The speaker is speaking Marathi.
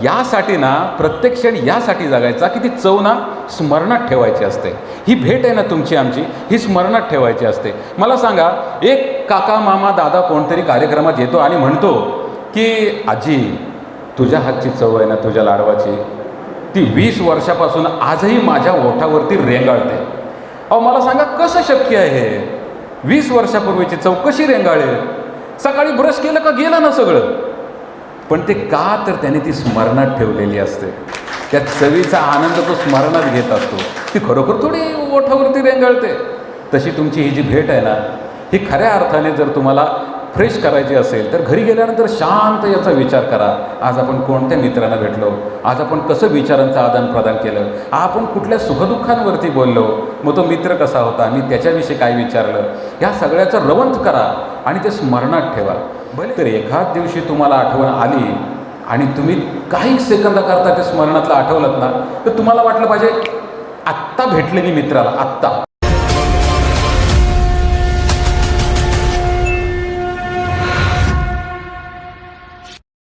यासाठी ना प्रत्येक क्षण यासाठी जगायचा की ती चव ना स्मरणात ठेवायची असते. ही भेट आहे ना तुमची आमची, ही स्मरणात ठेवायची असते. मला सांगा, एक काका मामा दादा कोणतरी कार्यक्रमात येतो आणि म्हणतो की आजी तुझ्या हातची चव आहे ना, तुझ्या लाडवाची, ती 20 वर्षापासून आजही माझ्या ओठावरती रेंगाळते. अहो मला सांगा कसं शक्य आहे? 20 वर्षापूर्वीची चव कशी रेंगाळेल? सकाळी ब्रश केलं का गेलं ना सगळं. पण ते का, तर त्याने ती स्मरणात ठेवलेली असते. त्या चवीचा आनंद तो स्मरणात घेत असतो. ती खरोखर थोडी ओठावरती रेंगाळते. तशी तुमची ही जी भेट आहे ना, ही खऱ्या अर्थाने जर तुम्हाला फ्रेश करायची असेल तर घरी गेल्यानंतर शांत याचा विचार करा. आज आपण कोणत्या मित्रांना भेटलो, आज आपण कसं विचारांचं आदानप्रदान केलं, आपण कुठल्या सुखदुःखांवरती बोललो, मग तो मित्र कसा होता, मी त्याच्याविषयी काय विचारलं, ह्या सगळ्याचं रवंथ करा आणि ते स्मरणात ठेवा. भले तर एखाद दिवशी तुम्हाला आठवण आली आणि तुम्ही काही सेकंदाकरता ते स्मरणातलं आठवलं ना, तर तुम्हाला वाटलं पाहिजे आत्ता भेटले मी मित्राला, आत्ता.